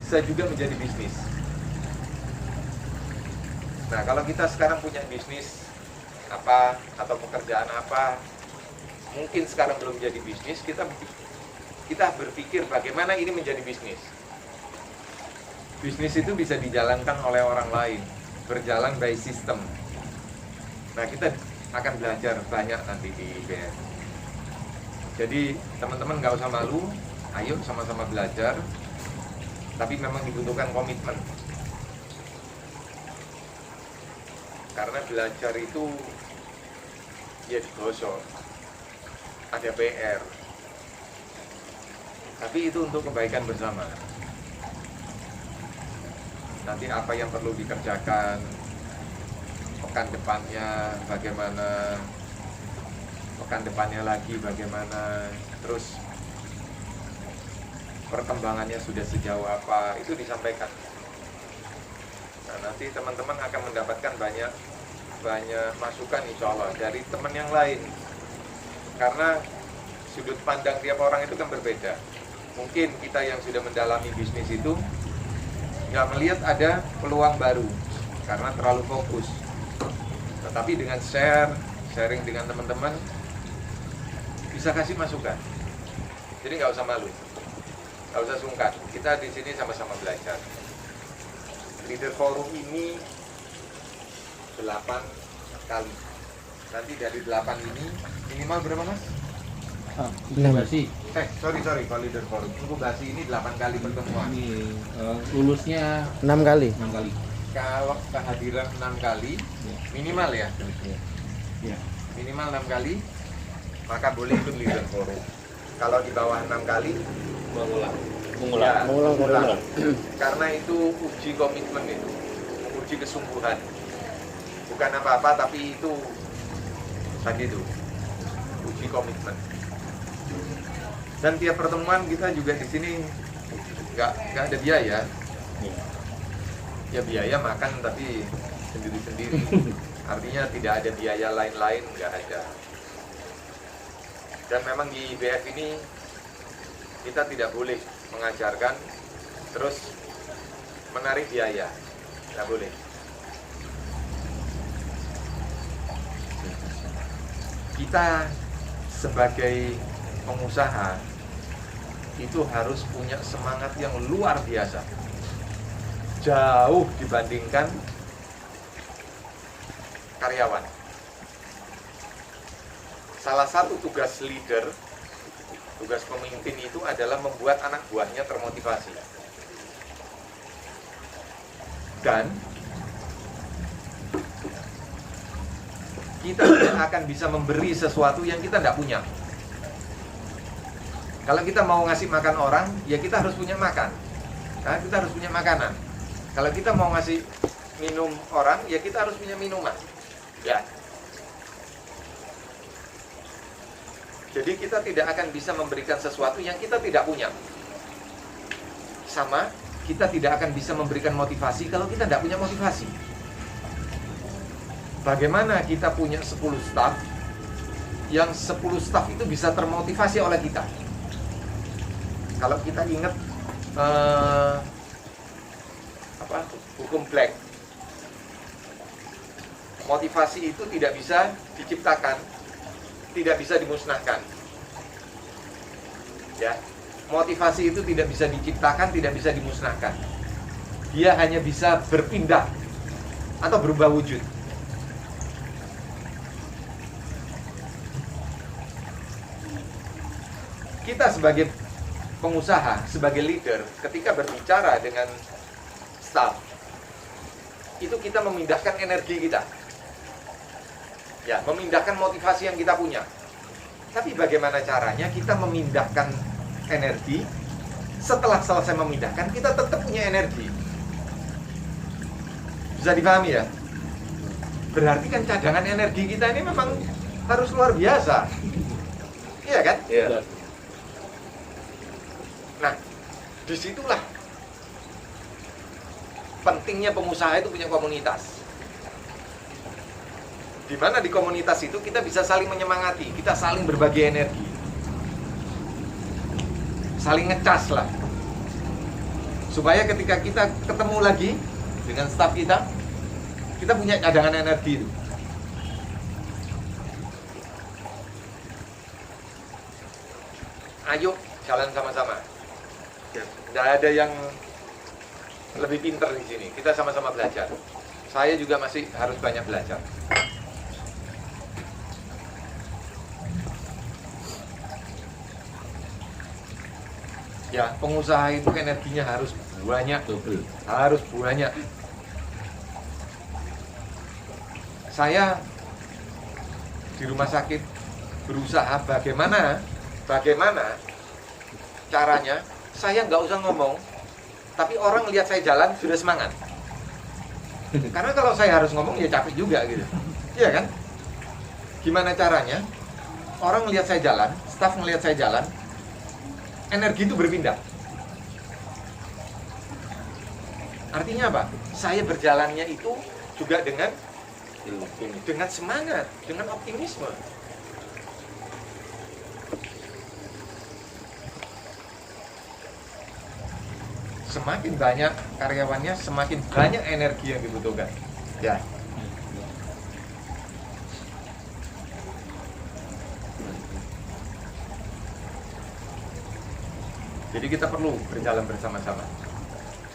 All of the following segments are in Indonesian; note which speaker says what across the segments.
Speaker 1: bisa juga menjadi bisnis. Nah, kalau kita sekarang punya bisnis apa atau pekerjaan apa, mungkin sekarang belum jadi bisnis, kita berpikir bagaimana ini menjadi bisnis. Bisnis itu bisa dijalankan oleh orang lain, berjalan by system. Nah, kita akan belajar banyak nanti di IBM. Jadi teman-teman nggak usah malu, ayo sama-sama belajar. Tapi memang dibutuhkan komitmen. Karena belajar itu ya digosok, ada PR. Tapi itu untuk kebaikan bersama. Nanti apa yang perlu dikerjakan, pekan depannya bagaimana, pekan depannya lagi bagaimana, terus perkembangannya sudah sejauh apa, itu disampaikan. Nah, nanti teman-teman akan mendapatkan banyak masukan insya Allah dari teman yang lain. Karena sudut pandang tiap orang itu kan berbeda. Mungkin kita yang sudah mendalami bisnis itu nggak melihat ada peluang baru karena terlalu fokus. Tetapi dengan sharing dengan teman-teman bisa kasih masukan. Jadi nggak usah malu, nggak usah sungkan. Kita di sini sama-sama belajar. Leader Forum ini 8 kali. Nanti dari 8 ini minimal berapa mas?
Speaker 2: Inkubasi.
Speaker 1: Sorry, kalau Leader Forum inkubasi ini 8 kali pertemuan.
Speaker 2: Ini lulusnya
Speaker 3: 6 kali.
Speaker 2: 6 kali.
Speaker 1: Kalau kehadiran 6 kali minimal ya,
Speaker 2: Ya.
Speaker 1: minimal 6 kali, maka boleh ikut Leader Forum. Kalau di bawah 6 kali,
Speaker 2: Mengulang.
Speaker 1: ya,
Speaker 3: Mengulang.
Speaker 1: karena itu uji komitmen itu, uji kesungguhan. Bukan apa-apa, tapi itu tadi itu uji komitmen. Dan tiap pertemuan kita juga di sini nggak ada biaya. Ya biaya makan tapi sendiri-sendiri. Artinya tidak ada biaya lain-lain, nggak ada. Dan memang di IBF ini kita tidak boleh mengajarkan terus menarik biaya, nggak boleh. Kita sebagai pengusaha itu harus punya semangat yang luar biasa, jauh dibandingkan karyawan. Salah satu tugas leader, tugas pemimpin itu adalah membuat anak buahnya termotivasi. Dan kita tidak akan bisa memberi sesuatu yang kita tidak punya. Kalau kita mau ngasih makan orang, ya kita harus punya makan. Karena kita harus punya makanan. Kalau kita mau ngasih minum orang, ya kita harus punya minuman. Ya. Jadi kita tidak akan bisa memberikan sesuatu yang kita tidak punya. Sama, kita tidak akan bisa memberikan motivasi kalau kita tidak punya motivasi. Bagaimana kita punya 10 staff, yang 10 staff itu bisa termotivasi oleh kita. Kalau kita ingat hukum Black, motivasi itu tidak bisa diciptakan, tidak bisa dimusnahkan. Ya, motivasi itu tidak bisa diciptakan, tidak bisa dimusnahkan. Dia hanya bisa berpindah atau berubah wujud. Kita sebagai pengusaha, sebagai leader, ketika berbicara dengan staff, itu kita memindahkan energi kita. Ya, memindahkan motivasi yang kita punya. Tapi bagaimana caranya kita memindahkan energi, setelah selesai memindahkan, kita tetap punya energi. Bisa dipahami ya? Berarti kan cadangan energi kita ini memang harus luar biasa. Iya kan?
Speaker 2: Iya.
Speaker 1: Nah, disitulah pentingnya pengusaha itu punya komunitas. Di mana di komunitas itu kita bisa saling menyemangati, kita saling berbagi energi, saling ngecas lah. Supaya ketika kita ketemu lagi dengan staf kita punya cadangan energi itu. Ayo jalan sama-sama. Tidak ada yang lebih pintar di sini. Kita sama-sama belajar. Saya juga masih harus banyak belajar. Ya, pengusaha itu energinya harus banyak,
Speaker 2: Double.
Speaker 1: harus banyak. Saya di rumah sakit berusaha bagaimana caranya saya nggak usah ngomong, tapi orang lihat saya jalan sudah semangat. Karena kalau saya harus ngomong ya capek juga gitu, iya kan? Gimana caranya orang lihat saya jalan, staf ngelihat saya jalan, energi itu berpindah. Artinya apa? Saya berjalannya itu juga dengan semangat, dengan optimisme. Semakin banyak karyawannya, semakin banyak energi yang dibutuhkan. Ya. Jadi kita perlu berjalan bersama-sama.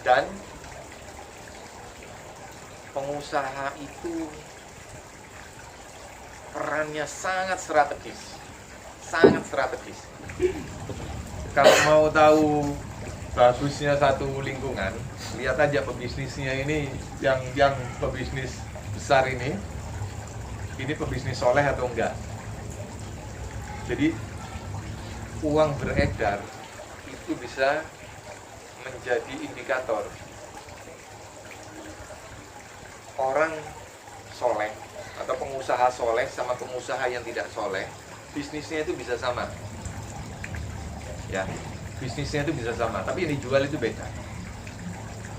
Speaker 1: Dan pengusaha itu perannya sangat strategis. Sangat strategis. Kalau mau tahu bagusnya satu lingkungan, lihat aja pebisnisnya ini, yang pebisnis besar ini pebisnis soleh atau enggak. Jadi uang beredar itu bisa menjadi indikator orang soleh atau pengusaha soleh sama pengusaha yang tidak soleh, bisnisnya itu bisa sama. Ya. Bisnisnya itu bisa sama, tapi yang dijual itu beda.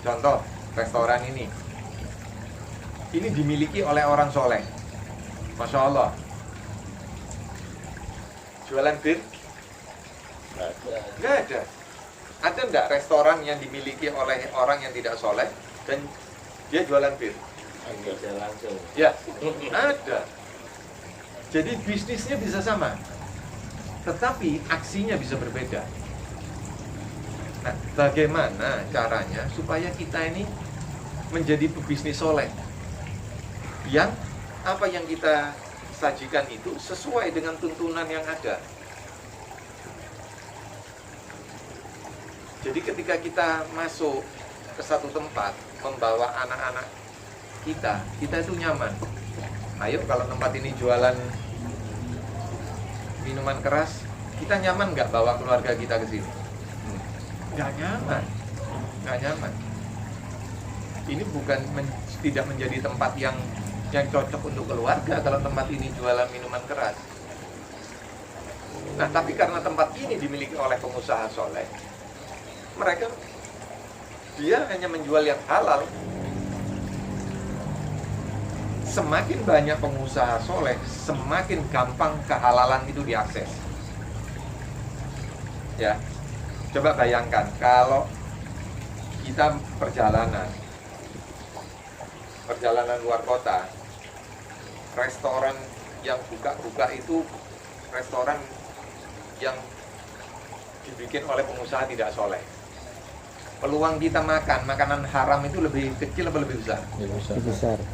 Speaker 1: Contoh, restoran ini dimiliki oleh orang soleh, Masya Allah. Jualan bir? Nggak ada. Ada nggak restoran yang dimiliki oleh orang yang tidak soleh dan dia jualan bir?
Speaker 2: Ada langsung.
Speaker 1: Ya, ada. Jadi bisnisnya bisa sama, tetapi aksinya bisa berbeda. Nah, bagaimana caranya supaya kita ini menjadi pebisnis soleh yang apa yang kita sajikan itu sesuai dengan tuntunan yang ada. Jadi ketika kita masuk ke satu tempat membawa anak-anak kita itu nyaman. Ayo, kalau tempat ini jualan minuman keras, kita nyaman nggak bawa keluarga kita ke sini? Nggak nyaman. Ini bukan tidak menjadi tempat yang cocok untuk keluarga kalau tempat ini jualan minuman keras. Nah, tapi karena tempat ini dimiliki oleh pengusaha soleh, dia hanya menjual yang halal. Semakin banyak pengusaha soleh, semakin gampang kehalalan itu diakses. Ya. Coba bayangkan kalau kita perjalanan luar kota, restoran yang buka itu restoran yang dibikin oleh pengusaha tidak soleh. Peluang kita makan makanan haram itu lebih kecil atau lebih besar?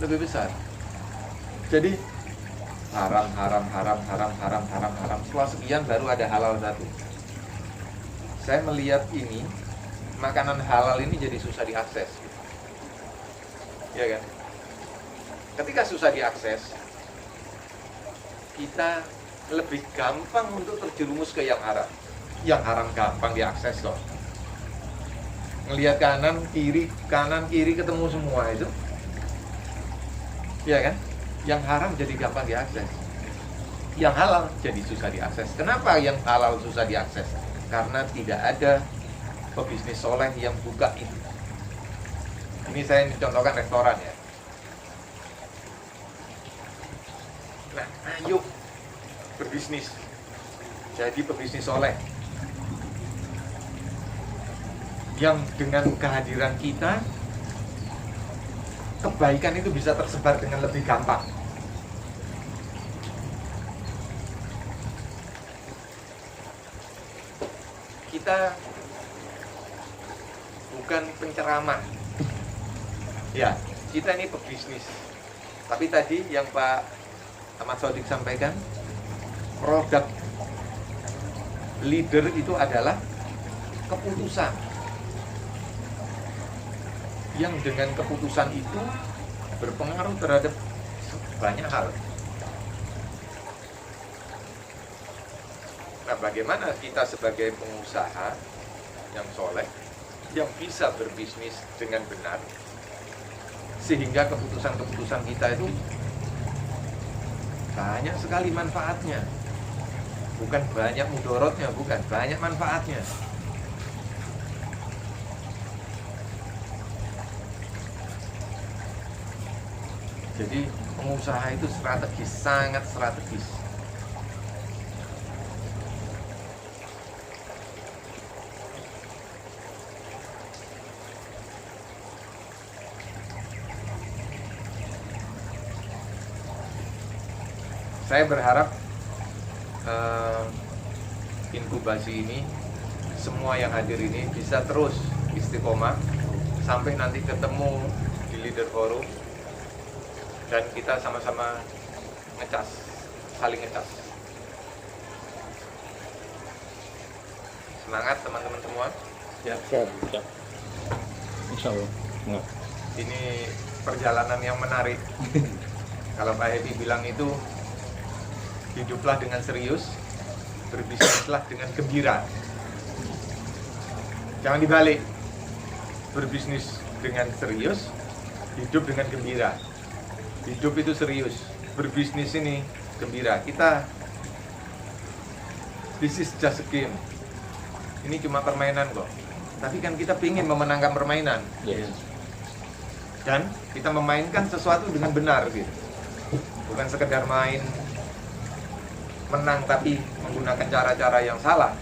Speaker 1: Lebih besar. Jadi haram. Setelah sekian baru ada halal satu. Saya melihat ini, makanan halal ini jadi susah diakses. Ya kan? Ketika susah diakses, kita lebih gampang untuk terjerumus ke yang haram. Yang haram gampang diakses loh. Ngelihat kanan kiri ketemu semua itu. Ya kan? Yang haram jadi gampang diakses. Yang halal jadi susah diakses. Kenapa yang halal susah diakses? Karena tidak ada pebisnis soleh yang buka itu. Ini saya contohkan restoran ya. Nah, ayo berbisnis. Jadi pebisnis soleh. yang dengan kehadiran kita kebaikan itu bisa tersebar dengan lebih gampang. Kita bukan penceramah. Ya, kita ini pebisnis. Tapi tadi yang Pak Ahmad Sodik sampaikan, produk leader itu adalah keputusan. Yang dengan keputusan itu berpengaruh terhadap banyak hal. Nah, bagaimana kita sebagai pengusaha yang soleh, yang bisa berbisnis dengan benar, sehingga keputusan-keputusan kita itu banyak sekali manfaatnya. Bukan banyak mudorotnya, bukan, banyak manfaatnya. Jadi pengusaha itu strategis, sangat strategis. Saya berharap inkubasi ini, semua yang hadir ini bisa terus istiqomah sampai nanti ketemu di Leader Forum dan kita sama-sama ngecas, saling ngecas. Semangat teman-teman semua.
Speaker 2: Ya. Siap. Insya Allah. Enggak.
Speaker 1: Ini perjalanan yang menarik. Kalau Pak Hedi bilang itu, hiduplah dengan serius, berbisnislah dengan gembira. Jangan dibalik. Berbisnis dengan serius, hidup dengan gembira. Hidup itu serius, berbisnis ini gembira. This is just a game. Ini cuma permainan kok. Tapi kan kita ingin memenangkan permainan.
Speaker 2: Yes.
Speaker 1: Dan kita memainkan sesuatu dengan benar gitu. Bukan sekedar main menang tapi menggunakan cara-cara yang salah.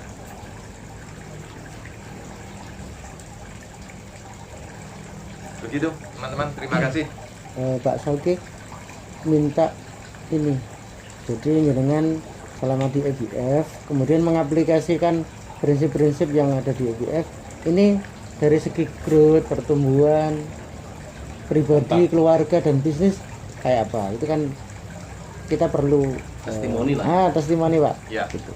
Speaker 1: Begitu teman-teman, terima kasih.
Speaker 3: Pak Sodik minta ini, jadi dengan selama di EBF kemudian mengaplikasikan prinsip-prinsip yang ada di EBF ini dari segi growth, pertumbuhan pribadi, keluarga dan bisnis kayak apa, itu kan kita perlu
Speaker 2: Testimoni lah.
Speaker 3: testimoni Pak
Speaker 1: Ya.
Speaker 3: gitu.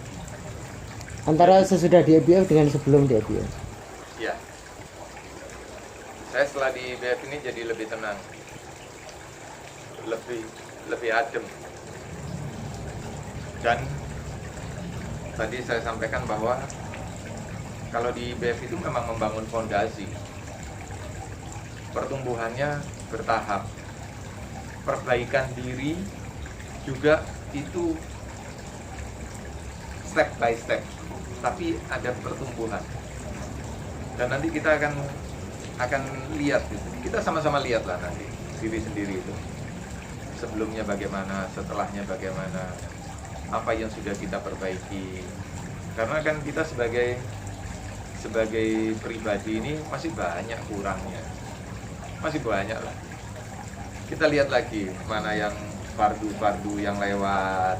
Speaker 3: Antara sesudah di EBF dengan sebelum di EBF.
Speaker 1: Ya. Saya setelah di BF ini jadi lebih tenang. Lebih adem. Dan tadi saya sampaikan bahwa kalau di BF itu memang membangun fondasi. Pertumbuhannya bertahap. Perbaikan diri juga itu step by step. Tapi ada pertumbuhan. Dan nanti kita akan lihat gitu. Kita sama-sama lihat lah nanti diri sendiri itu. Sebelumnya bagaimana, setelahnya bagaimana, apa yang sudah kita perbaiki. Karena kan kita sebagai pribadi ini masih banyak kurangnya. Masih banyak lah. Kita lihat lagi mana yang fardu-fardu yang lewat.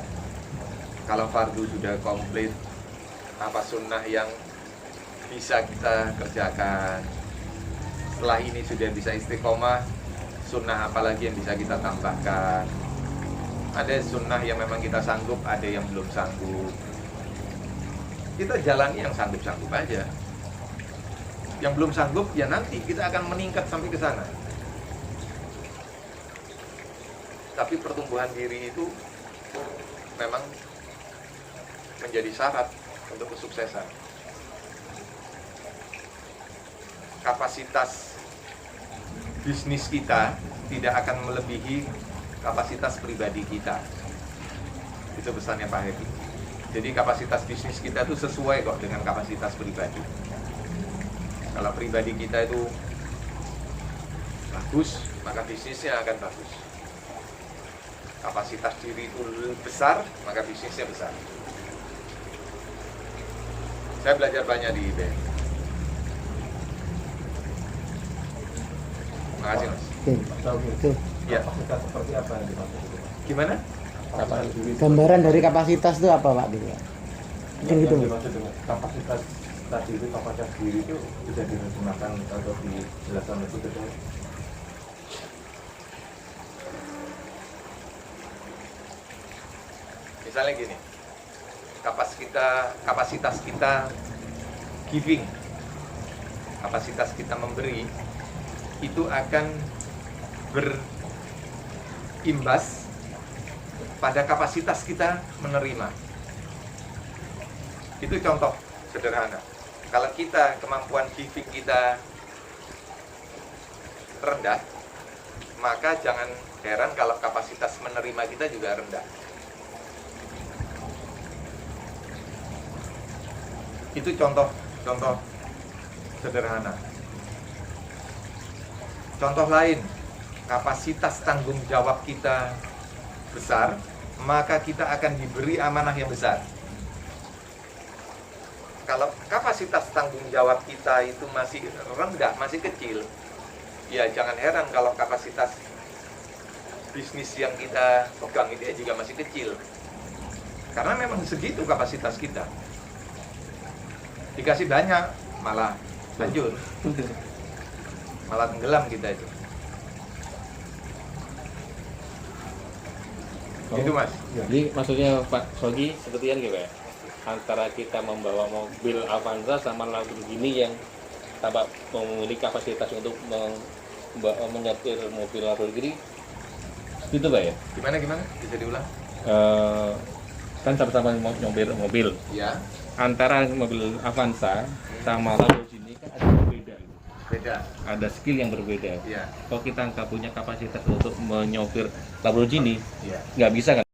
Speaker 1: Kalau fardu sudah komplit, apa sunnah yang bisa kita kerjakan. Setelah ini sudah bisa istiqomah, sunnah apa lagi yang bisa kita tambahkan. Ada sunnah yang memang kita sanggup, ada yang belum sanggup. Kita jalani yang sanggup-sanggup aja. Yang belum sanggup, ya nanti kita akan meningkat sampai ke sana. Tapi pertumbuhan diri itu memang menjadi syarat untuk kesuksesan. Kapasitas bisnis kita tidak akan melebihi kapasitas pribadi kita. Itu pesannya Pak Hedi. Jadi kapasitas bisnis kita itu sesuai kok dengan kapasitas pribadi. Kalau pribadi kita itu bagus, maka bisnisnya akan bagus. Kapasitas diri itu besar, maka bisnisnya besar. Saya belajar banyak di IBM. Makasih Mas.
Speaker 3: Oke.
Speaker 1: Ya.
Speaker 2: Kapasitas seperti apa yang dimaksud itu?
Speaker 1: Gimana?
Speaker 3: Gambaran dari kapasitas itu apa Pak? Gitu. Mungkin gitu.
Speaker 2: Yang dimaksud dengan kapasitas tadi itu, kapasitas diri itu bisa digunakan atau dijelaskan lebih detail.
Speaker 1: Misalnya gini, kapasitas kita giving, kapasitas kita memberi itu akan berimbas pada kapasitas kita menerima. Itu contoh sederhana. Kalau kita kemampuan giving kita rendah, maka jangan heran kalau kapasitas menerima kita juga rendah. Itu contoh sederhana. Contoh lain, kapasitas tanggung jawab kita besar, maka kita akan diberi amanah yang besar. Kalau kapasitas tanggung jawab kita itu masih rendah, masih kecil, ya jangan heran kalau kapasitas bisnis yang kita pegang itu juga masih kecil. Karena memang segitu kapasitas kita. Dikasih banyak, malah hancur. Malah tenggelam kita itu. Gitu Mas.
Speaker 2: Jadi maksudnya Pak Sogi seperti yang gitu ya? Antara kita membawa mobil Avanza sama Lamborghini yang tanpa memiliki kapasitas untuk menyetir mobil Lamborghini, gitu Pak ya?
Speaker 1: Gimana? Bisa diulang?
Speaker 2: Kan sama-sama nyopir mobil.
Speaker 1: Ya.
Speaker 2: Antara mobil Avanza sama Lamborghini kan ada berbeda.
Speaker 1: Beda.
Speaker 2: Ada skill yang berbeda.
Speaker 1: Ya.
Speaker 2: Kalau kita nggak punya kapasitas untuk menyopir Lamborghini,
Speaker 1: Ya.
Speaker 2: nggak bisa kan?